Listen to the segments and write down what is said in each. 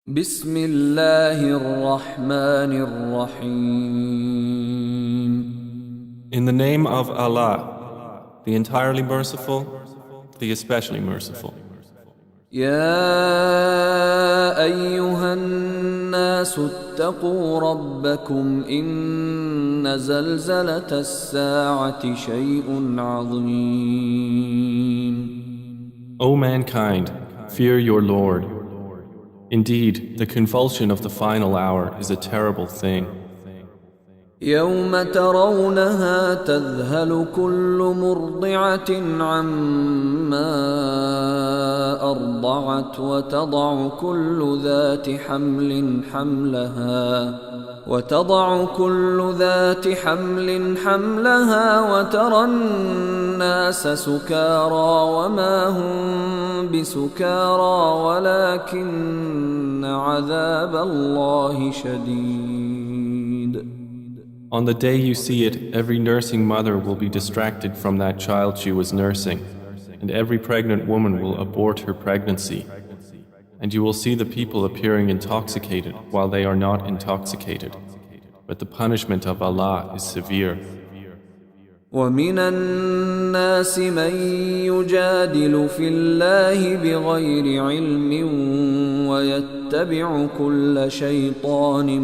بسم الله الرحمن الرحيم. In the name of Allah, the entirely merciful, the especially merciful. يا أيها الناس اتقوا ربكم إن زلزلة الساعة شيء عظيم. O mankind, fear your Lord. Indeed, the convulsion of the final hour is a terrible thing. يوم ترونها تذهل كل مرضعة عما أرضعت وتضع كل ذات حمل حملها وترى الناس سكارى وما هم بسكارى ولكن عذاب الله شديد. On the day you see it, every nursing mother will be distracted from that child she was nursing, and every pregnant woman will abort her pregnancy. And you will see the people appearing intoxicated while they are not intoxicated. But the punishment of Allah is severe. وَمِنَ النَّاسِ مَن يُجَادِلُ فِي اللَّهِ بِغَيْرِ عِلْمٍ وَيَتَّبِعُ كُلَّ شَيْطَانٍ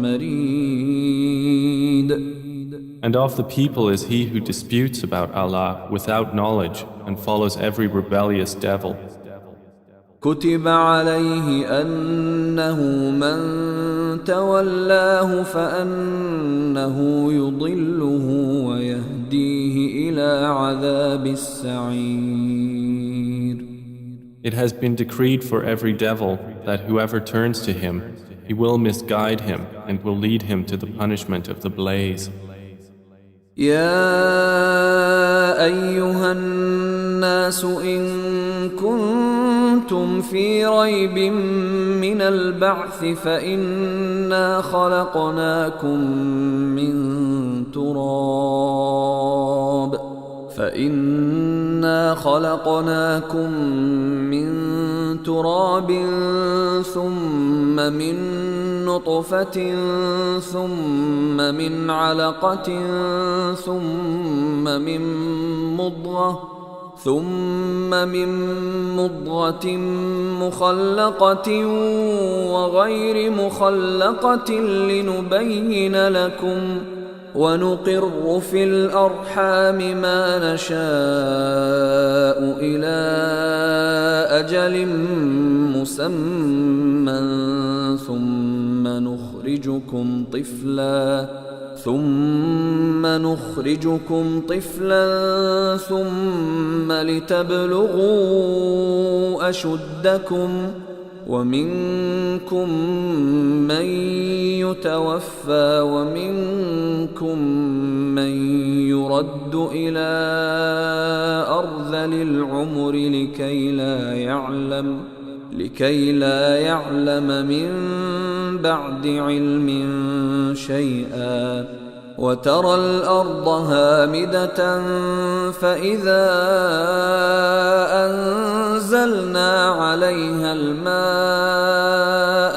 مَرِيدٍ. And of the people is he who disputes about Allah without knowledge and follows every rebellious devil. كتب عليه أنه من تولاه فأنه يضله ويهديه إلى عذاب السعير. It has been decreed for every devil that whoever turns to him, he will misguide him and will lead him to the punishment of the blaze. يا أيها الناس إن كنتم في ريب من البعث فإنا خلقناكم من تراب ثم من نطفة ثم من علقة ثم من مضغة مخلقة وغير مخلقة لنبين لكم ونقر في الأرحام ما نشاء إلى أجل مسمى ثم نخرجكم طفلا ثم لتبلغوا أشدكم ومنكم من يتوفى ومنكم من يرد إلى أرذل العمر لكي لا يعلم من بعد علم شيئا وترى الأرض هامدة فإذا أنزلنا عليها الماء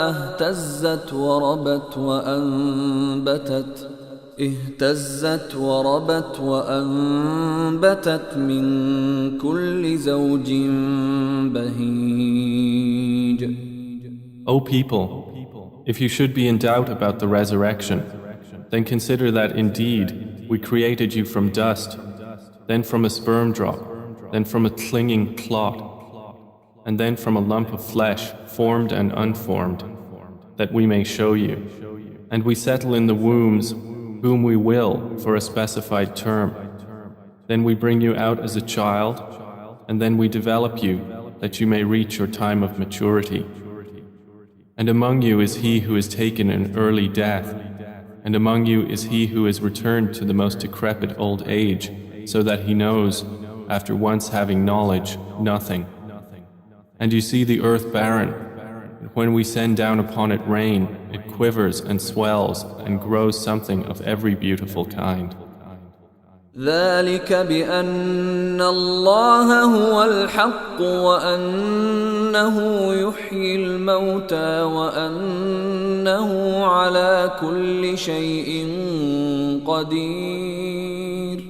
اهتزت وربت من كل زوج بهيج. O people, if you should be in doubt about the resurrection, then consider that indeed we created you from dust, then from a sperm drop, then from a clinging clot, and then from a lump of flesh, formed and unformed, that we may show you. And we settle in the wombs whom we will for a specified term. Then we bring you out as a child, and then we develop you that you may reach your time of maturity. And among you is he who is taken an early death, and among you is he who is returned to the most decrepit old age, so that he knows, after once having knowledge, nothing. And you see the earth barren, and when we send down upon it rain, it quivers and swells and grows something of every beautiful kind. ذلك بأن الله هو الحق وأنه يحيي الموتى وأنه على كل شيء قدير.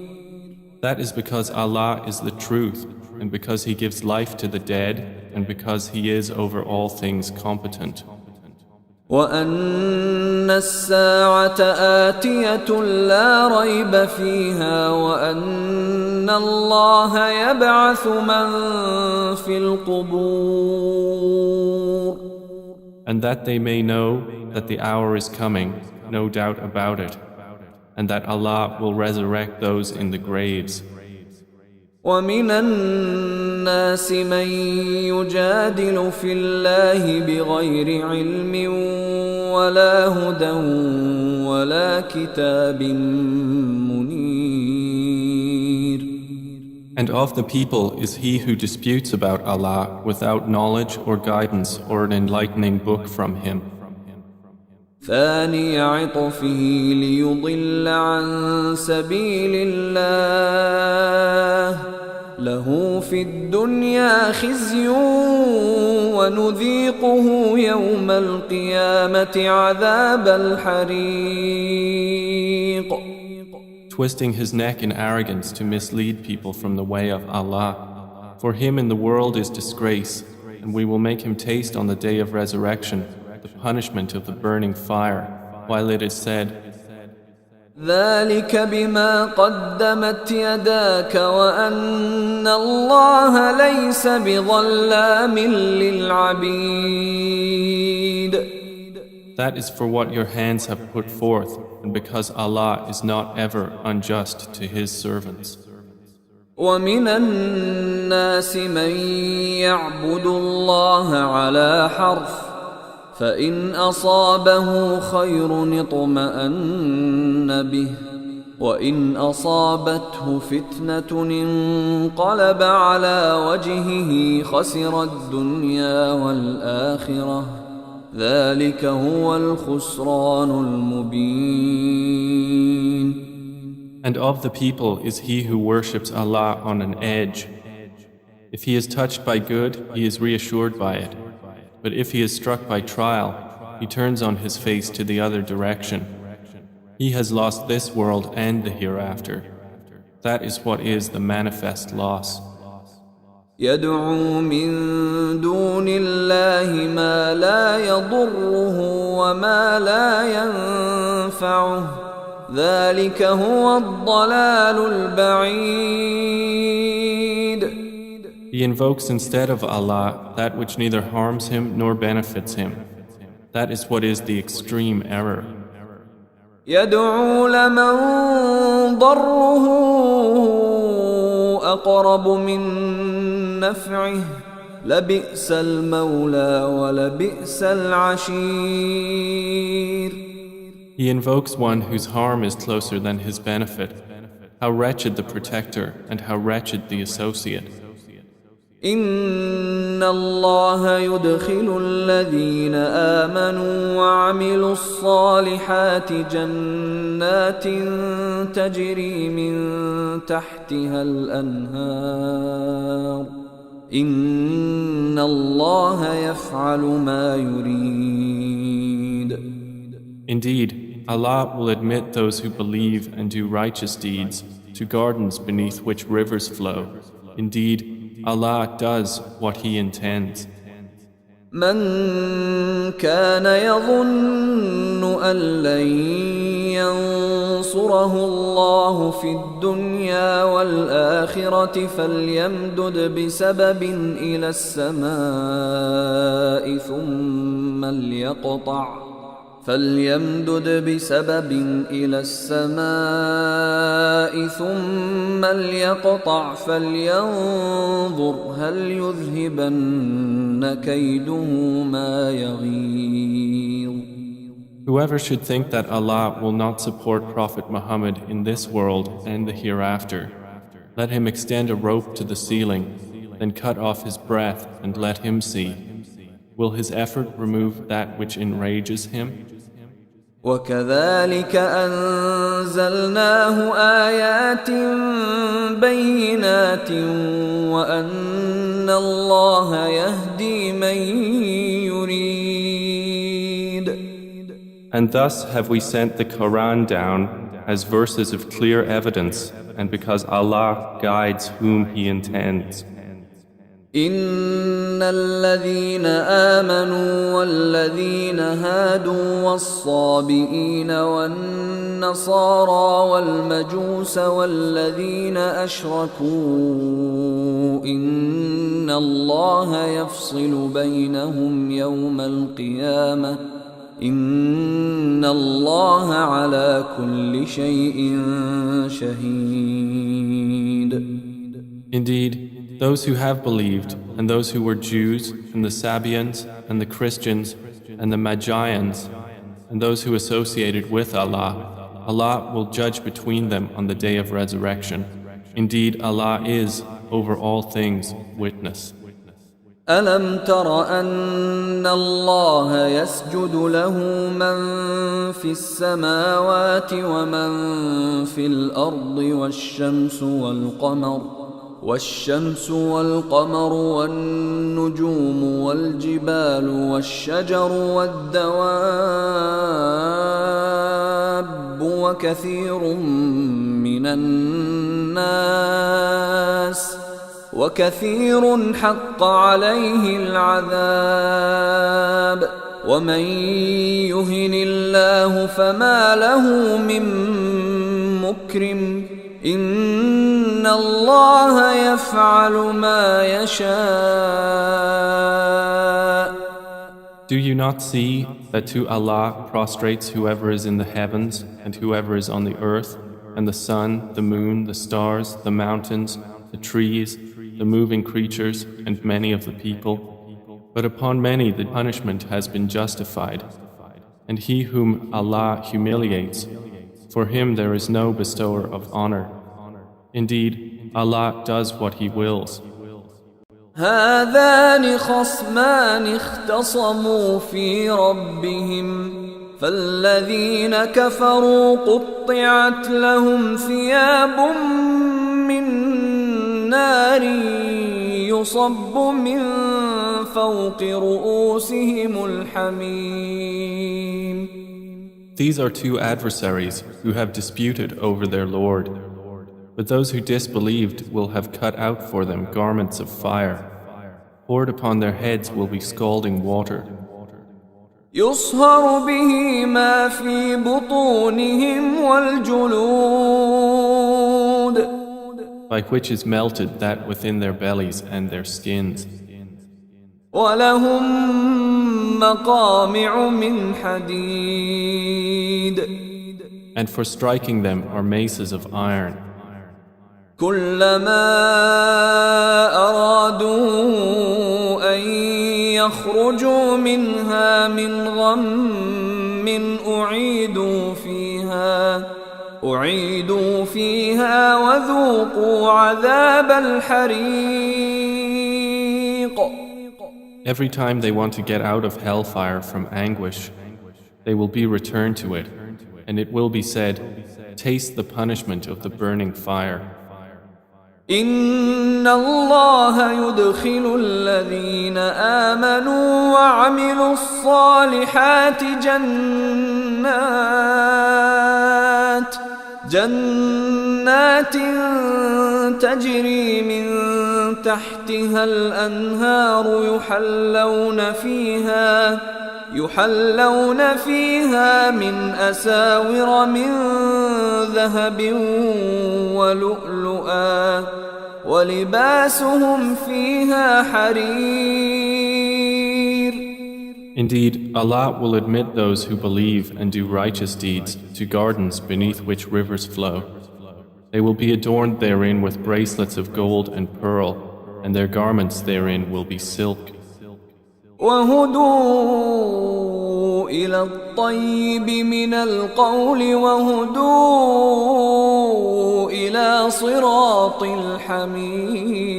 That is because Allah is the truth, and because He gives life to the dead, and because He is over all things competent. وأن الساعة آتية لا ريب فيها وأن الله يبعث من في القبور. And that they may know that the hour is coming, no doubt about it, and that Allah will resurrect those in the graves. ومن الناس من يجادل في الله بغير علم ولا هدى ولا كتاب منير. And of the people is he who disputes about Allah without knowledge or guidance or an enlightening book from Him. ثاني عطفه ليضل عن سبيل الله له في الدنيا خزي ونذيقه يوم القيامة عذاب الحريق. Twisting his neck in arrogance to mislead people from the way of Allah. For him in the world is disgrace, and we will make him taste on the day of resurrection the punishment of the burning fire, while it is said, ذلك بما قدمت يداك وأن الله ليس بظلام للعبيد. That is for what your hands have put forth, and because Allah is not ever unjust to His servants. ومن الناس من يعبد الله على حرف فإن أصابه خير اطمأن به وإن أصابته فتنة انقلب على وجهه خسر الدنيا والآخرة ذلك هو الخسران المبين. And of the people is he who worships Allah on an edge. If he is touched by good, he is reassured by it. But if he is struck by trial, he turns on his face to the other direction. He has lost this world and the hereafter. That is what is the manifest loss. يدعو من دون الله ما لا يضره وما لا ينفعه ذلك هو الضلال البعيد. He invokes instead of Allah that which neither harms him nor benefits him. That is what is the extreme error. يدعو لمن ضره أقرب من نفعه لبئس المولى ولبئس العشير. He invokes one whose harm is closer than his benefit. How wretched the protector and how wretched the associate. إن الله يدخل الذين آمنوا وعملوا الصالحات جنات تجري من تحتها الأنهار إن الله يفعل ما يريد. Indeed, Allah will admit those who believe and do righteous deeds to gardens beneath which rivers flow. Indeed, Allah does what He intends. من كان يظن أن لن ينصره الله في الدنيا والآخرة فليمدد بسبب إلى السماء ثم ليقطع فلينظر هل يذهبن كيده ما يغيظ. Whoever should think that Allah will not support Prophet Muhammad in this world and the hereafter, let him extend a rope to the ceiling, then cut off his breath and let him see. Will his effort remove that which enrages him? وكذلك أنزلناه آيات بينات وأن الله يهدي من يريد. And thus have we sent the Quran down as verses of clear evidence, and because Allah guides whom He intends. إن الذين آمنوا والذين هادوا والصابئين والنصارى والمجوس والذين أشركوا إن الله يفصل بينهم يوم القيامة إن الله على كل شيء شهيد. Indeed, those who have believed, and those who were Jews, and the Sabians, and the Christians, and the Magians, and those who associated with Allah, Allah will judge between them on the day of resurrection. Indeed, Allah is, over all things, witness. ألم تر أن الله يسجد له من في السماوات ومن في الأرض والشمس والقمر والنجوم والجبال والشجر والدواب وكثير حق عليه العذاب ومن يهن الله فما له من مكرم إن الله يفعل ما يشاء. Do you not see that to Allah prostrates whoever is in the heavens and whoever is on the earth, and the sun, the moon, the stars, the mountains, the trees, the moving creatures, and many of the people? But upon many the punishment has been justified, and he whom Allah humiliates, for him there is no bestower of honor. Indeed, Allah does what He wills. هذان خصمان اختصموا في ربهم فالذين كفروا قطعت لهم ثياب من نار يصب من فوق رؤوسهم الحميم. These are two adversaries who have disputed over their Lord. But those who disbelieved will have cut out for them garments of fire. Poured upon their heads will be scalding water. يصهر به ما في بطونهم والجلود. By which is melted that within their bellies and their skins. ولهم مقامع من حديد. And for striking them are maces of iron. كلما أرادوا أن يخرجوا منها من غم أعيدوا فيها وذوقوا عذاب الحريق. Every time they want to get out of hellfire from anguish, they will be returned to it, and it will be said, taste the punishment of the burning fire. إن الله يدخل الذين آمنوا وعملوا الصالحات جنات تجري من تحتها الأنهار يحلون فيها من أساور من ذهب ولؤلؤا ولباسهم فيها حرير. Indeed, Allah will admit those who believe and do righteous deeds to gardens beneath which rivers flow. They will be adorned therein with bracelets of gold and pearl, and their garments therein will be silk. وهدوا إلى الطيب من القول وهدوا إلى صراط الحميد.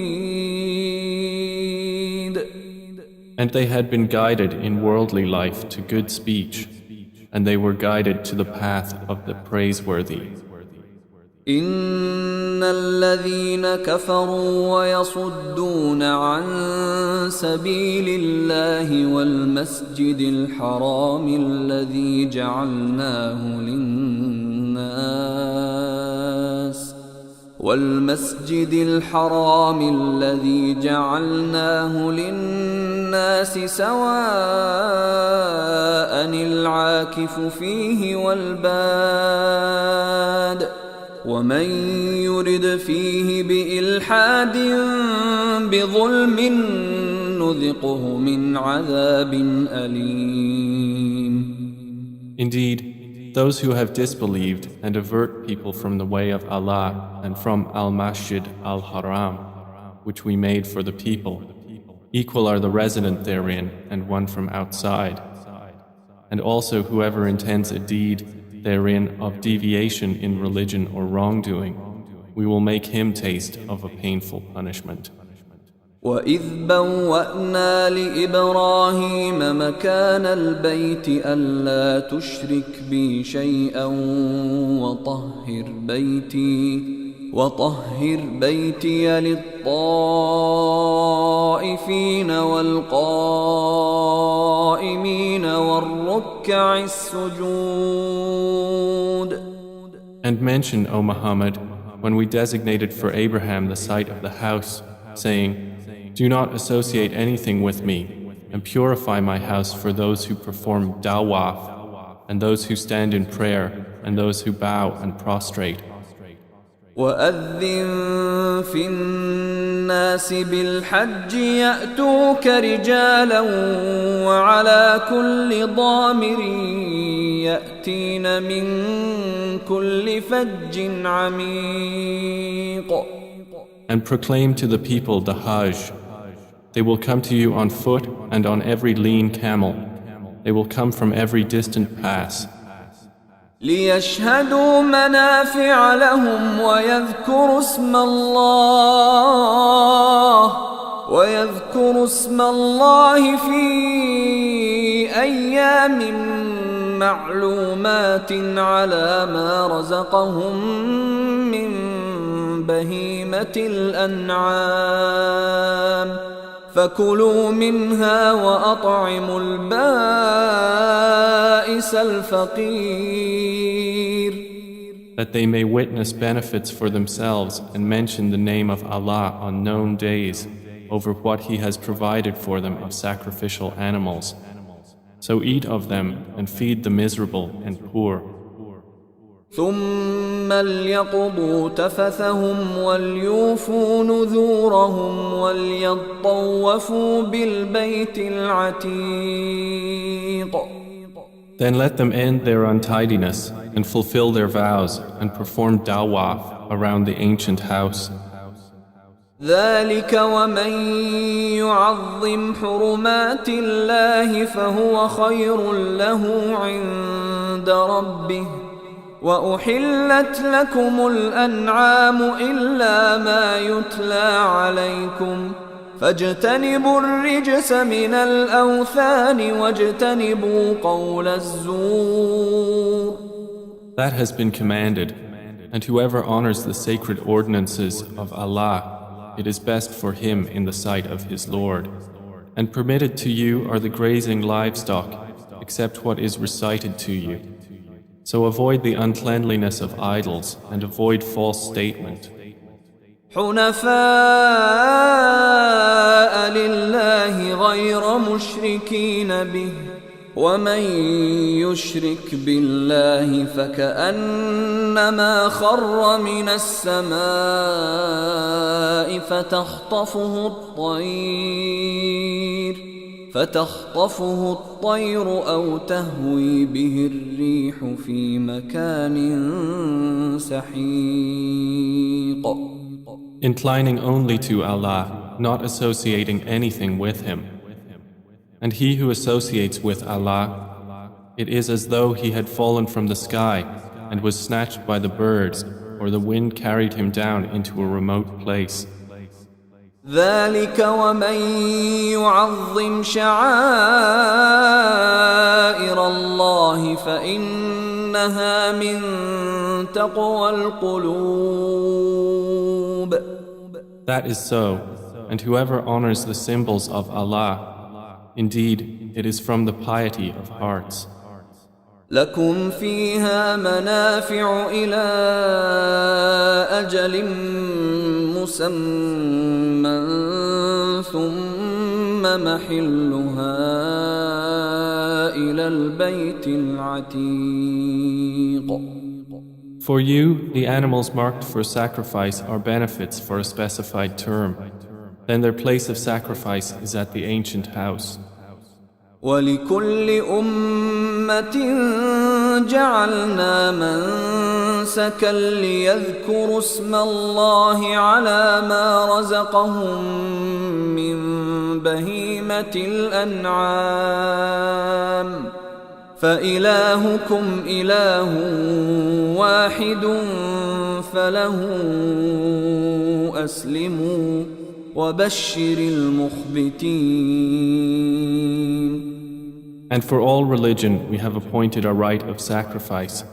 And they had been guided in worldly life to good speech, and they were guided to the path of the praiseworthy. إن الذين كفروا ويصدون عن سبيل الله والمسجد الحرام الذي جعلناه للناس سواء العاكف فيه والباد ومن يرد فيه بإلحاد بظلم نذقه من عذاب أليم. Indeed, those who have disbelieved and avert people from the way of Allah and from Al-Masjid Al-Haram, which we made for the people, equal are the resident therein and one from outside. And also whoever intends a deed therein of deviation in religion or wrongdoing, we will make him taste of a painful punishment. وَإِذْ بَوَّأْنَا لِإِبْرَاهِيمَ مَكَانَ الْبَيْتِ أَلَّا تُشْرِكْ بِي شَيْئًا وَطَهِّرْ بَيْتِيَ لِلطَّائِفِينَ وَالْقَائِمِينَ وَالرُّكَّعِ السُّجُودِ. And mention, O Muhammad, when we designated for Abraham the site of the house, saying, do not associate anything with me, and purify my house for those who perform dawah, and those who stand in prayer, and those who bow and prostrate. وَأَذِّن فِي النَّاسِ بِالْحَجِّ يَأْتُوكَ رِجَالًا وَعَلَى كُلِّ ضَامِرٍ يَأْتِينَ مِنْ كُلِّ فَجٍّ عَمِيقٍ. And proclaim to the people the Hajj. They will come to you on foot and on every lean camel. They will come from every distant pass. لِيَشْهَدُوا مَنَافِعَ لَهُمْ وَيَذْكُرُوا اسْمَ اللَّهِ فِي أَيَّامٍ مَّعْلُومَاتٍ عَلَى مَا رَزَقَهُم مِّن بهيمة الأنعام فكلوا منها وأطعموا البائس الفقير. That they may witness benefits for themselves and mention the name of Allah on known days over what He has provided for them of sacrificial animals. So eat of them and feed the miserable and poor. ثم ليقضوا تفثهم وليوفوا نذورهم وليطوفوا بالبيت العتيق. Then let them end their untidiness and fulfill their vows and perform dawah around the ancient house. ذلك ومن يعظم حرمات الله فهو خير له عند ربه وأحلت لكم الأنعام إلا ما يتلى عليكم فاجتنبوا الرجس من الأوثان واجتنبوا قول الزور. That has been commanded, and whoever honors the sacred ordinances of Allah, it is best for him in the sight of his Lord. And permitted to you are the grazing livestock, except what is recited to you. So avoid the uncleanliness of idols and avoid false statement. حنفاء لله غير مشركين به ومن يشرك بالله فكأنما خر من السماء فتخطفه الطير أو تهوي به الريح في مكان سحيق. Inclining only to Allah, not associating anything with Him. And he who associates with Allah, it is as though he had fallen from the sky and was snatched by the birds, or the wind carried him down into a remote place. ذلك ومن يعظم شعائر الله فإنها من تقوى القلوب. That is so, and whoever honors the symbols of Allah, indeed, it is from the piety of hearts. لكم فيها منافع إلى أجل مسمى ثم محلها إلى البيت العتيق. For you, the animals marked for sacrifice are benefits for a specified term. Then their place of sacrifice is at the ancient house. ولكل أمة جعلنا منسكا ليذكروا اسم الله على ما رزقهم من بهيمة الأنعام فإلهكم إله واحد فله أسلموا وبشر المخبتين. And for all religion we have appointed a rite of sacrifice,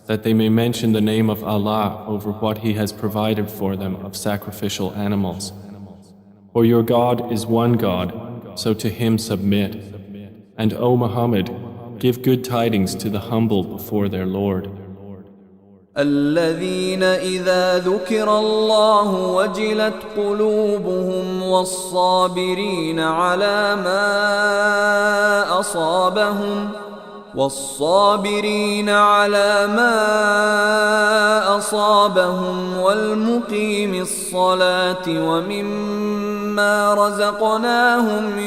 that they may mention the name of Allah over what He has provided for them of sacrificial animals. For your God is one God, so to Him submit. And O Muhammad, give good tidings to the humble before their Lord. الذين إذا ذكر الله وجلت قلوبهم والصابرين على ما أصابهم والمقيم الصلاة ومما رزقناهم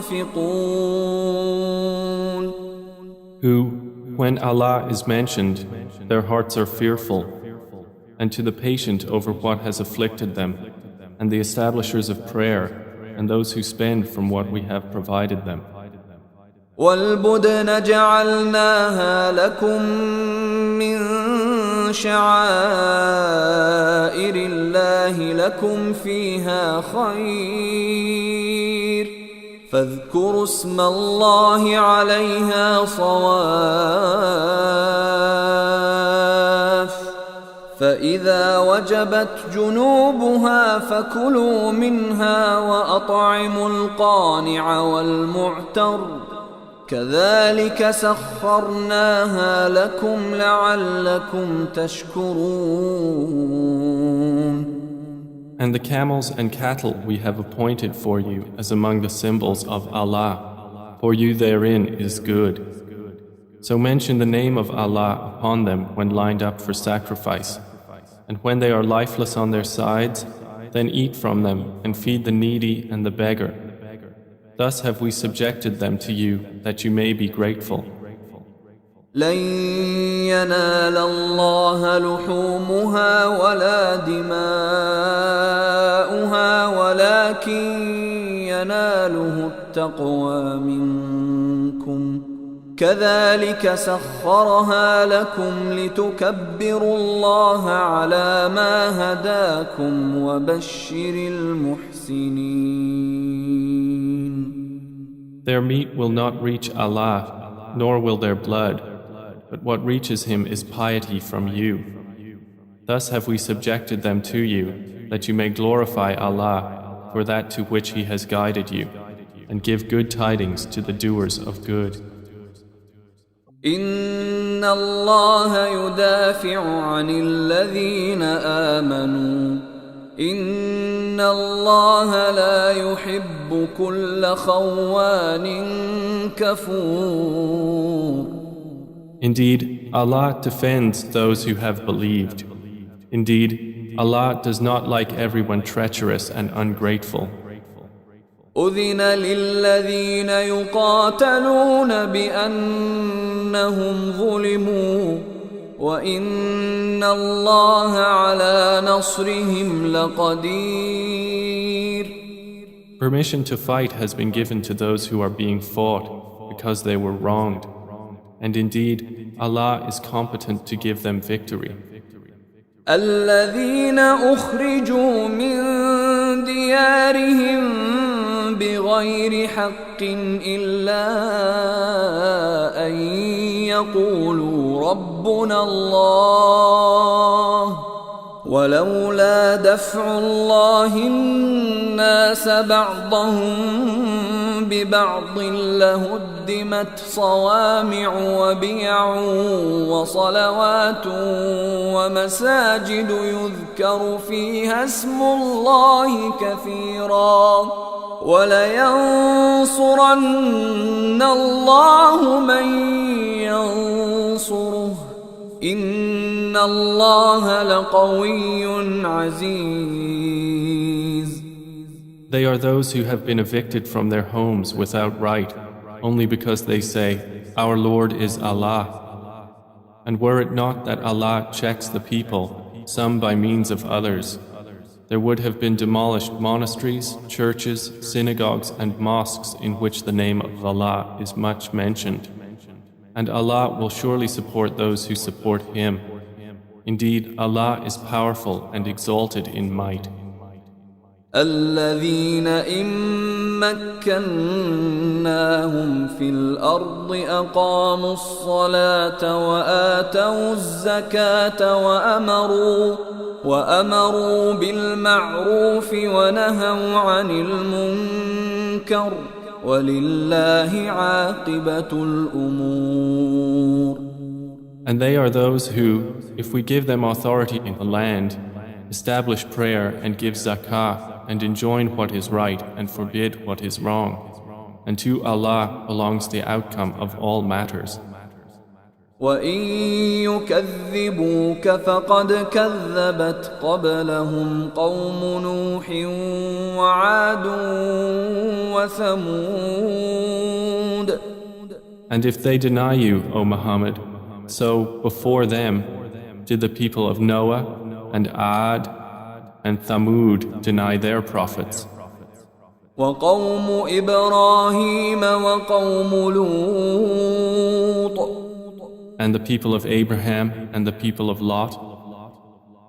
ينفقون. Who, when Allah is mentioned, their hearts are fearful, and to the patient over what has afflicted them, and the establishers of prayer, and those who spend from what we have provided them. وَالْبُدْنَ جَعَلْنَاهَا لَكُم مِّن شَعَائِرِ اللَّهِ لَكُمْ فِيهَا خَيْرٌ فاذكروا اسم الله عليها صواف فإذا وجبت جنوبها فكلوا منها وأطعموا القانع والمعتر كذلك سخرناها لكم لعلكم تشكرون. And the camels and cattle we have appointed for you as among the symbols of Allah. For you therein is good. So mention the name of Allah upon them when lined up for sacrifice. And when they are lifeless on their sides, then eat from them and feed the needy and the beggar. Thus have we subjected them to you that you may be grateful. لن ينال الله لحومها ولا دماؤها ولكن يناله التقوى منكم كذلك سخرها لكم لتكبروا الله على ما هداكم وبشر المحسنين. Their meat will not reach Allah, nor will their blood, but what reaches Him is piety from you. Thus have we subjected them to you, that you may glorify Allah for that to which He has guided you, and give good tidings to the doers of good. إن الله يدافع عن الذين آمنوا إن الله لا يحب كل خوان كفور. Indeed, Allah defends those who have believed. Indeed, Allah does not like everyone treacherous and ungrateful. أذن للذين يقاتلون بأنهم ظلموا وإن الله على نصرهم لقدير. Permission to fight has been given to those who are being fought because they were wronged. And indeed, Allah is competent to give them victory. الذين أخرجوا من ديارهم بغير حق إلا أن يقولوا ربنا الله ولولا دفع الله الناس بعضهم ببعض لهدمت صوامع وبيع وصلوات ومساجد يذكر فيها اسم الله كثيرا ولينصرن الله من ينصره إن الله لقوي عزيز. They are those who have been evicted from their homes without right, only because they say, Our Lord is Allah. And were it not that Allah checks the people, some by means of others, there would have been demolished monasteries, churches, synagogues and mosques in which the name of Allah is much mentioned. And Allah will surely support those who support Him. Indeed, Allah is powerful and exalted in might. الذين إن مكناهم في الأرض أقاموا الصلاة وآتوا الزكاة وأمروا بالمعروف ونهوا عن المنكر ولله عاقبة الأمور. And they are those who, if we give them authority in the land, establish prayer and give zakah and enjoin what is right and forbid what is wrong. And to Allah belongs the outcome of all matters. وَإِن يُكَذِّبُوكَ فَقَدْ كَذَّبَتْ قَبْلَهُمْ قَوْمُ نُوحٍ وَعَادٌ وَثَمُودَ. And if they deny you, O Muhammad, so before them did the people of Noah and Ad and Thamud deny their prophets. وَقَوْمُ إِبْرَاهِيمَ وَقَوْمُ لُوطٍ. And the people of Abraham and the people of Lot.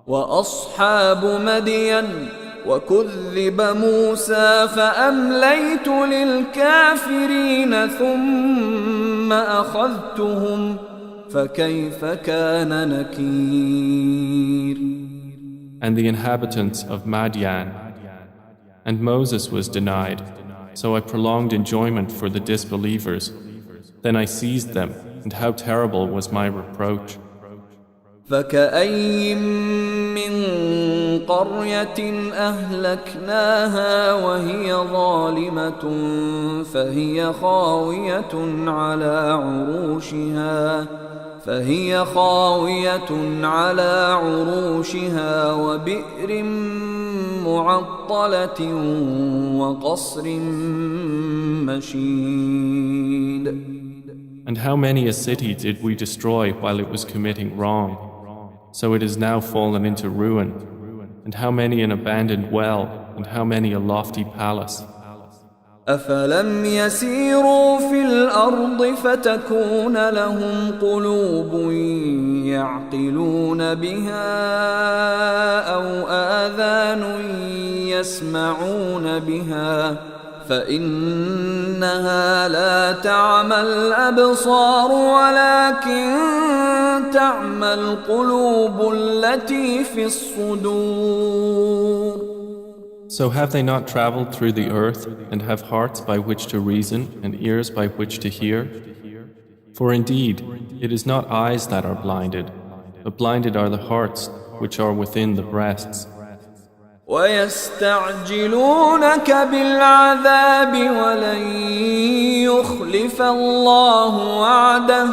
وأصحاب مدين وكذب موسى فأمليت للكافرين ثم أخذتهم فكيف كان نكير. And the inhabitants of Madian. And Moses was denied, so I prolonged enjoyment for the disbelievers. Then I seized them, and how terrible was my reproach. فكأي من قرية أهلكناها وهي ظالمة فهي خاوية على عروشها وبئر معطلة وقصر مشيد. And how many a city did we destroy while it was committing wrong? So it is now fallen into ruin. And how many an abandoned well, and how many a lofty palace. أفلم يسيروا في الأرض فتكون لهم قلوب يعقلون بها أو آذان يسمعون بها فإنها لا تعمى الأبصار ولكن تعمى القلوب التي في الصدور. So have they not traveled through the earth and have hearts by which to reason and ears by which to hear? For indeed, it is not eyes that are blinded, but blinded are the hearts which are within the breasts. وَيَسْتَعْجِلُونَكَ بِالْعَذَابِ وَلَنْ يُخْلِفَ اللَّهُ وَعْدَهُ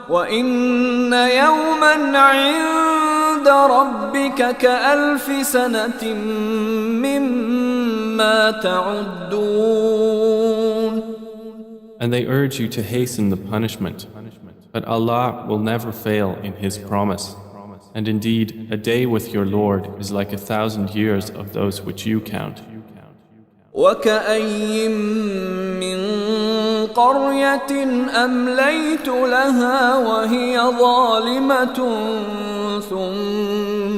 وَإِنَّ يَوْمًا عِندَ رَبِّكَ كَأَلْفِ سَنَةٍ مِّمَّا تَعُدُّونَ. And they urge you to hasten the punishment, but Allah will never fail in His promise. And indeed, a day with your Lord is like 1,000 years of those which you count. وَكَأَيٍّ مِّن قَرْيَةٍ أَمْلَيْتُ لَهَا وَهِيَ ظَالِمَةٌ ثُمَّ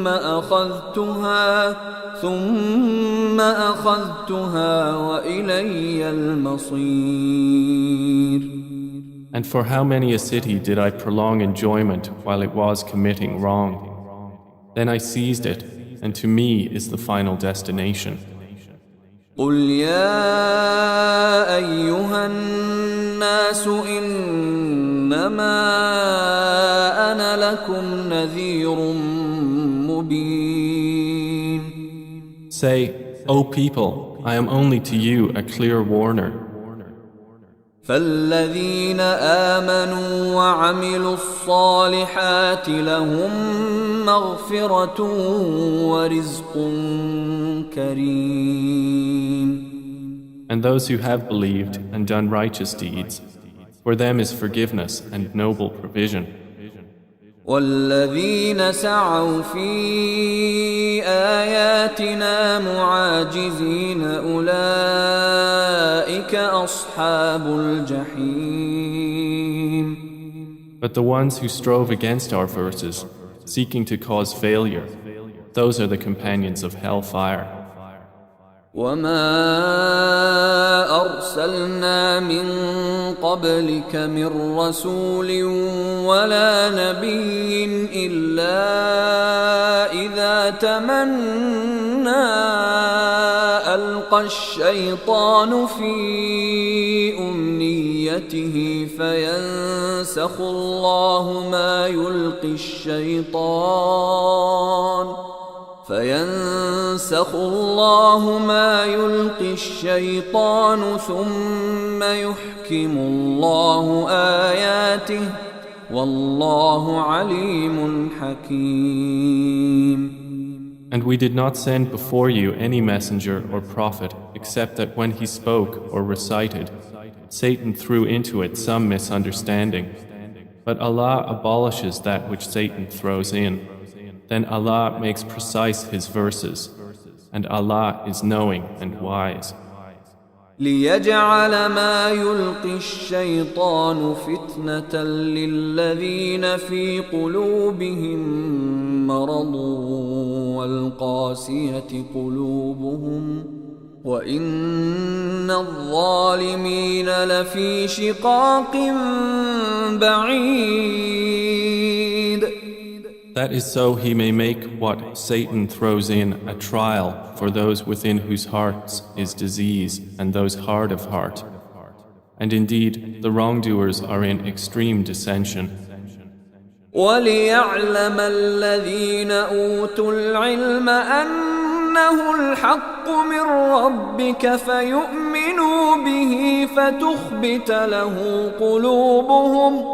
ثم أخذتها وإلي المصير. And for how many a city did I prolong enjoyment while it was committing wrong? Then I seized it, and to me is the final destination. قل يا أيها الناس إنما أنا لكم نذير مبين. Say, O people, I am only to you a clear warner. فالذين آمنوا وعملوا الصالحات لهم مغفرة ورزق كريم. And those who have believed and done righteous deeds, for them is forgiveness and noble provision. والذين سعوا في آياتنا معاجزين أولئك أصحاب الجحيم. But the ones who strove against our verses, seeking to cause failure, those are the companions of hellfire. وما أرسلنا من قبلك من رسول ولا نبي إلا إذا تمنى ألقى الشيطان في أمنيته فينسخ الله ما يلقي الشيطان ثم يحكم الله آياته والله عليم حكيم. And we did not send before you any messenger or prophet except that when he spoke or recited, Satan threw into it some misunderstanding. But Allah abolishes that which Satan throws in. Then Allah makes precise His verses, and Allah is knowing and wise. ليجعل ما يلقي الشيطان فتنة للذين في قلوبهم مرض والقاسية قلوبهم وإن الظالمين لفي شقاق بعيد. That is so he may make what Satan throws in a trial for those within whose hearts is disease and those hard of heart. And indeed, the wrongdoers are in extreme dissension. وَلِيَعْلَمَ الَّذِينَ أُوتُوا الْعِلْمَ أَنَّهُ الْحَقُّ مِنْ رَبِّكَ فَيُؤْمِنُوا بِهِ فَتُخْبِتَ لَهُ قُلُوبُهُمْ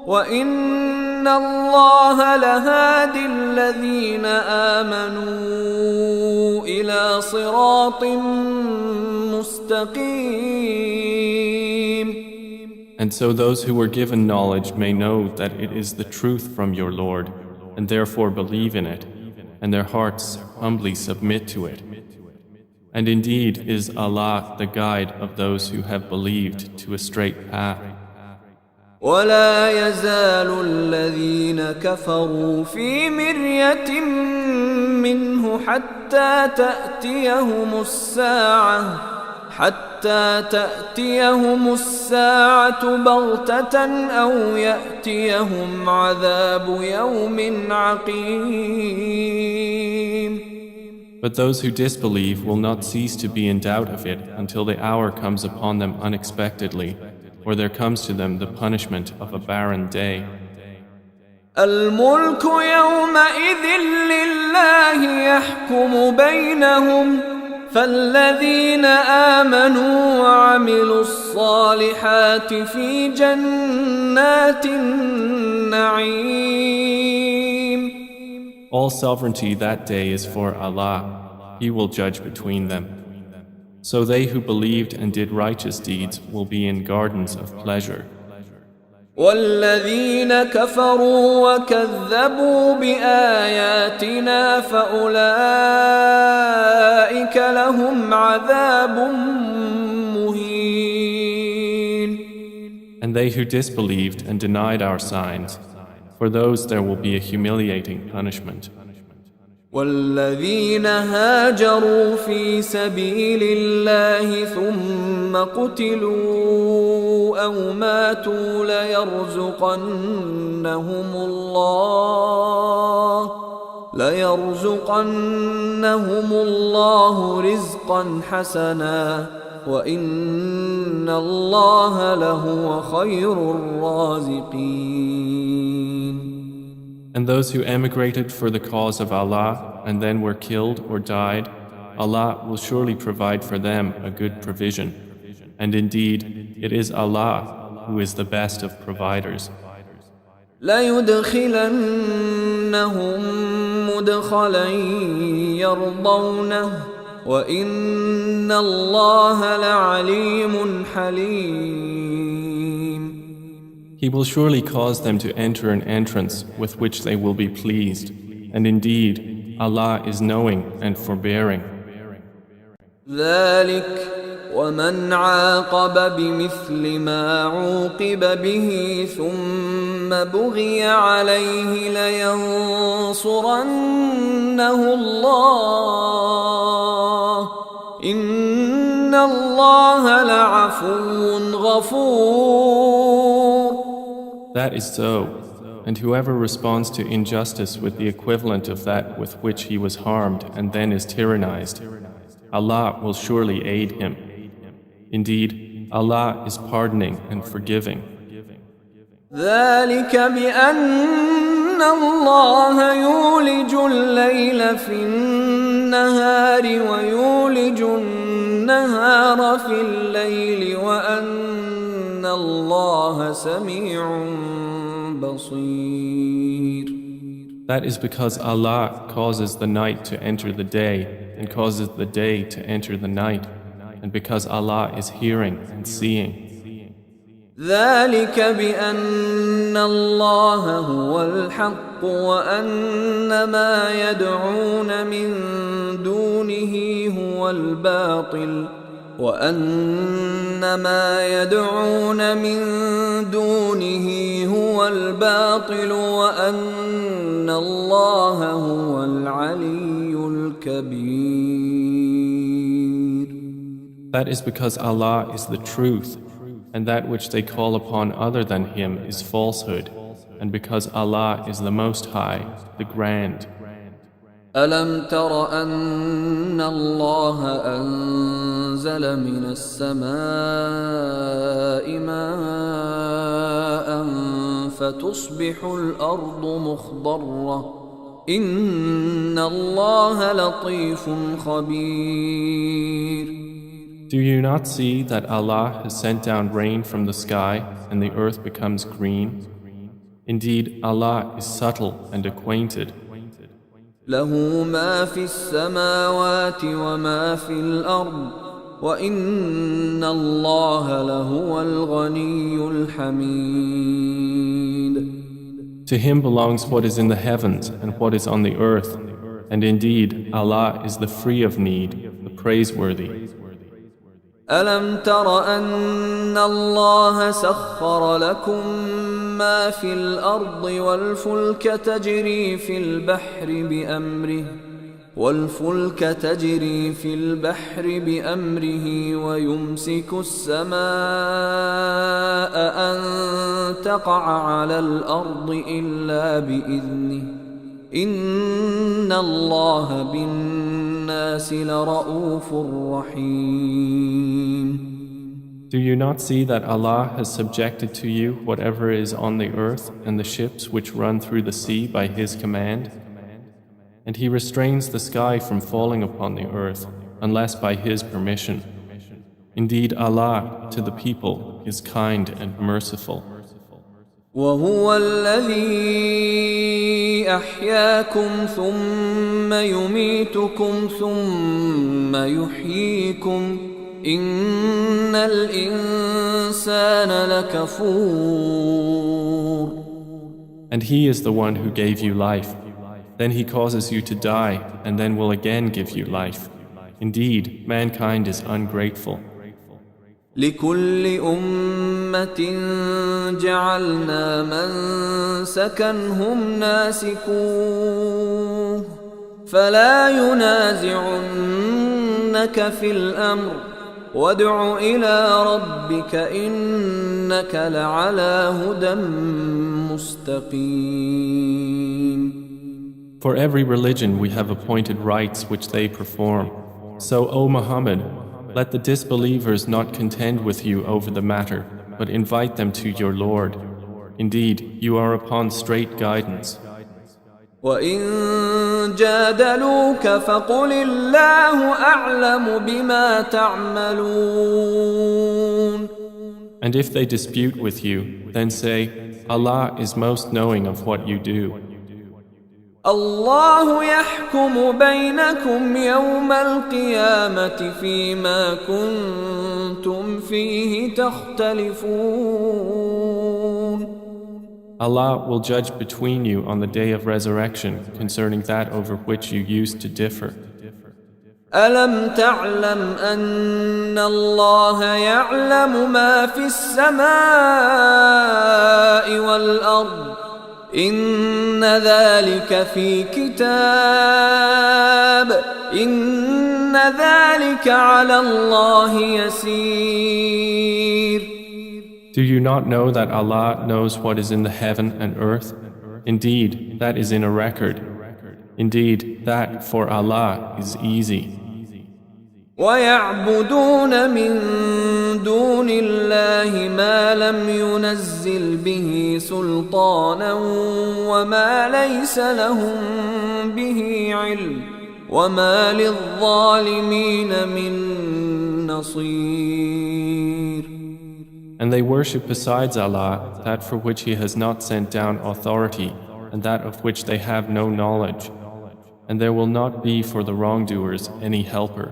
وَإِنَّ اللَّهَ لَهَادِي الَّذِينَ آمَنُوا إِلَى صِرَاطٍ مُسْتَقِيمٍ. And so those who were given knowledge may know that it is the truth from your Lord, and therefore believe in it, and their hearts humbly submit to it. And indeed is Allah the guide of those who have believed to a straight path. ولا يزال الذين كفروا في مرية منه حتى تأتيهم الساعة بغتة أو يأتيهم عذاب يوم عقيم. But those who disbelieve will not cease to be in doubt of it until the hour comes upon them unexpectedly, or there comes to them the punishment of a barren day. الملك يومئذ لله يحكم بينهم فالذين آمنوا وعملوا الصالحات في جنات النعيم. All sovereignty that day is for Allah. He will judge between them. So they who believed and did righteous deeds will be in gardens of pleasure. والذين كفروا وكذبوا بآياتنا فأولئك لهم عذاب مهين. And they who disbelieved and denied our signs, for those there will be a humiliating punishment. والذين هاجروا في سبيل الله ثم قتلوا أو ماتوا ليرزقنهم الله رزقا حسنا وإن الله لهو خير الرازقين. And those who emigrated for the cause of Allah and then were killed or died, Allah will surely provide for them a good provision. And indeed, it is Allah who is the best of providers. لَيُدْخِلَنَّهُمْ مُدْخَلًا يَرْضَوْنَهُ وَإِنَّ اللَّهَ لَعَلِيمٌ حَلِيمٌ. He will surely cause them to enter an entrance with which they will be pleased. And indeed, Allah is knowing and forbearing. ذلك ومن عاقب بمثل ما عوقب به ثم بغي عليه لينصرنه الله إن الله لعفو غفور. That is so. And whoever responds to injustice with the equivalent of that with which he was harmed and then is tyrannized, Allah will surely aid him. Indeed, Allah is pardoning and forgiving. ذلك بأن الله يولج الليل في النهار ويولج النهار في الليل وأن الله سميع بصير. That is because Allah causes the night to enter the day and causes the day to enter the night, and because Allah is hearing and seeing. ذلك بأن الله هو الحق وأن ما يدعون من دونه هو الباطل وأن ما يدعون من دونه هو الباطل وأن الله هو العلي الكبير. That is because Allah is the truth, and that which they call upon other than Him is falsehood, and because Allah is the Most High, the Grand. ألم تر أن الله أنزل من السماء ماء فتصبح الأرض مخضرة إن الله لطيف خبير. Do you not see that Allah has sent down rain from the sky and the earth becomes green? Indeed, Allah is subtle and acquainted. له ما في السماوات وما في الأرض وإن الله لهو الغني الحميد. To Him belongs what is in the heavens and what is on the earth, and indeed Allah is the free of need, the praiseworthy. ألم تر أن الله سخر لكم ما في الأرض والفلك تجري في البحر بأمره ويمسك السماء أن تقع على الأرض إلا بإذنه إن الله بالناس لرؤوف رحيم. Do you not see that Allah has subjected to you whatever is on the earth and the ships which run through the sea by His command? And He restrains the sky from falling upon the earth unless by His permission. Indeed, Allah to the people is kind and merciful. وهو الذي أحياكم ثم يميتكم ثم يحييكم إن الإنسان لكفور. And He is the one who gave you life. Then He causes you to die and then will again give you life. Indeed, mankind is ungrateful. لكل أمة جعلنا منسكا هم ناسكوه فلا ينازعنك في الأمر وادع إلى ربك إنك لعلى هدى مستقيم. For every religion we have appointed rites which they perform. So, O Muhammad, let the disbelievers not contend with you over the matter, but invite them to your Lord. Indeed, you are upon straight guidance. وَإِن جَادَلُوكَ فَقُلِ اللَّهُ أَعْلَمُ بِمَا تَعْمَلُونَ. And if they dispute with you, then say, Allah is most knowing of what you do. الله يحكم بينكم يوم القيامة فيما كنتم فيه تختلفون. Allah will judge between you on the day of resurrection concerning that over which you used to differ. ألم تعلم أن الله يعلم ما في السماء والأرض إن ذلك في كتاب إن ذلك على الله يسير. Do you not know that Allah knows what is in the heaven and earth? Indeed, that is in a record. Indeed, that for Allah is easy. وَيَعْبُدُونَ مِن دُونِ اللَّهِ مَا لَمْ يُنَزِّلْ بِهِ سُلْطَانًا وَمَا لَيْسَ لَهُم بِهِ عِلْمٌ وَمَا لِلظَّالِمِينَ مِن نَصِيرٍ. And they worship besides Allah that for which He has not sent down authority and that of which they have no knowledge. And there will not be for the wrongdoers any helper.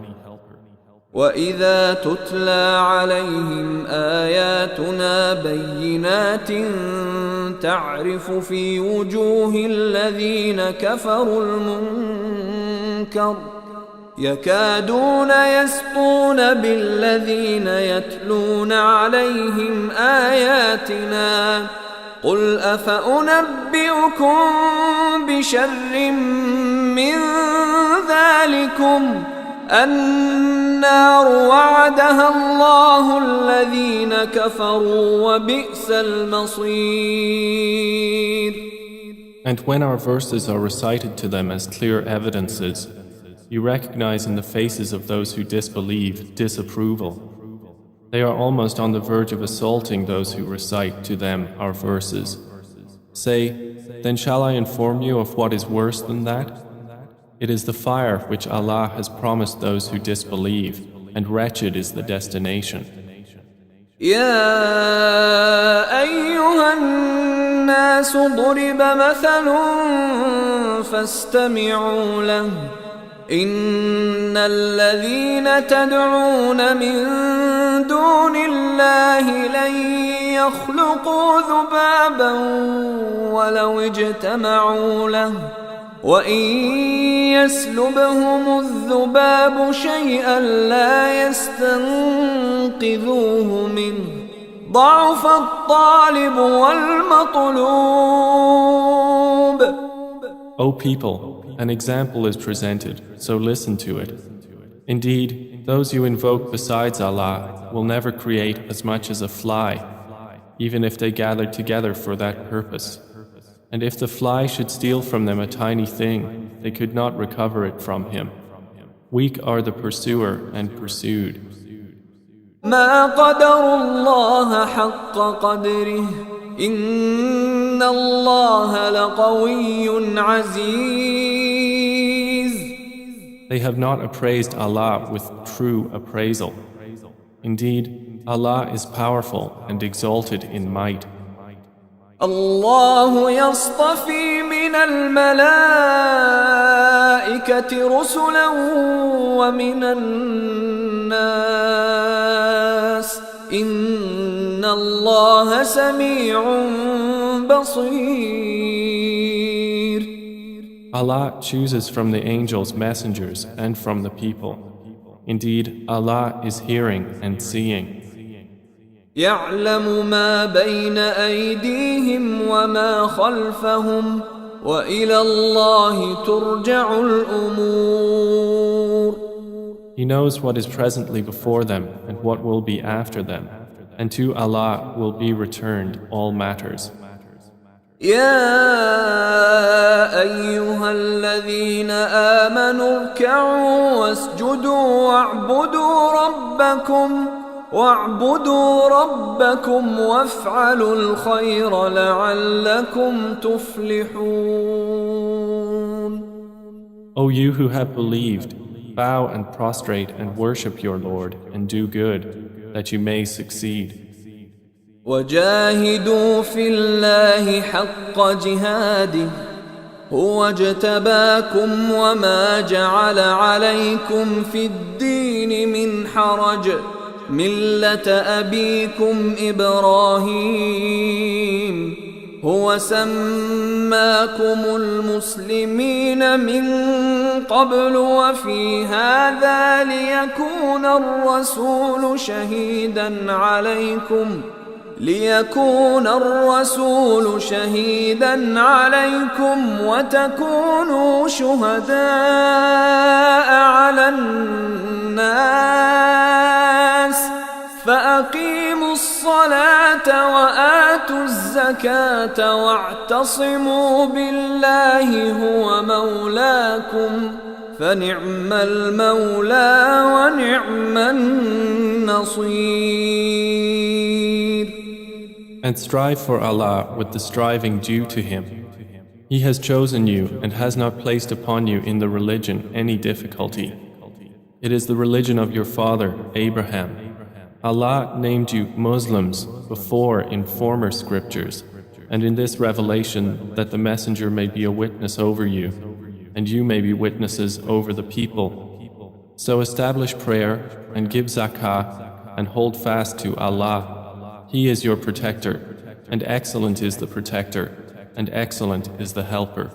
وَإِذَا تُتْلَى عَلَيْهِمْ آيَاتُنَا بَيِّنَاتٍ تَعْرِفُ فِي وُجُوهِ الَّذِينَ كَفَرُوا الْمُنكَرَ يَكَادُونَ يَسْطُونَ بِالَّذِينَ يَتْلُونَ عَلَيْهِمْ آيَاتِنَا قُلْ أَفَأُنَبِّئُكُم بِشَرٍّ مِّن ذَلِكُمْ النار وعدها الله الذين كفروا وبئس المصير. And when our verses are recited to them as clear evidences, you recognize in the faces of those who disbelieve disapproval. They are almost on the verge of assaulting those who recite to them our verses. Say, then shall I inform you of what is worse than that? It is the fire which Allah has promised those who disbelieve, and wretched is the destination. يا أيها الناس ضرب مثل فاستمعوا له إن الذين تدعون من دون الله لن يخلقوا ذبابا ولو اجتمعوا له وإن يسلبهم الذباب شيئا لا يستنقذوه منه ضعف الطالب والمطلوب. O people, an example is presented, so listen to it. Indeed, those you invoke besides Allah will never create as much as a fly, even if they gather together for that purpose. And if the fly should steal from them a tiny thing, they could not recover it from him. Weak are the pursuer and pursued. ما قدر الله حق قدره إن الله لقوي عزيز. They have not appraised Allah with true appraisal. Indeed, Allah is powerful and exalted in might. الله يصطفي من الملائكة رسلا ومن الناس إن الله سميع بصير. Allah chooses from the angels messengers and from the people. Indeed, Allah is hearing and seeing. يعلم ما بين أيديهم وما خلفهم وإلى الله ترجع الأمور. He knows what is presently before them and what will be after them, and to Allah will be returned all matters. يا أيها الذين آمنوا اركعوا واسجدوا واعبدوا ربكم وافعلوا الخير لعلكم تفلحون. O you who have believed, bow and prostrate and worship your Lord and do good, that you may succeed. وجاهدوا في الله حق جهاده هو اجتباكم وما جعل عليكم في الدين من حرج ملة أبيكم إبراهيم هو سماكم المسلمين من قبل وفي هذا ليكون الرسول شهيدا عليكم وتكونوا شهداء على الناس فأقيموا الصلاة وآتوا الزكاة واعتصموا بالله هو مولاكم فنعم المولى ونعم النصير. And strive for Allah with the striving due to Him. He has chosen you and has not placed upon you in the religion any difficulty. It is the religion of your father, Abraham. Allah named you Muslims before in former scriptures, and in this revelation that the Messenger may be a witness over you, and you may be witnesses over the people. So establish prayer and give zakah and hold fast to Allah. He is your protector, and excellent is the protector, and excellent is the helper.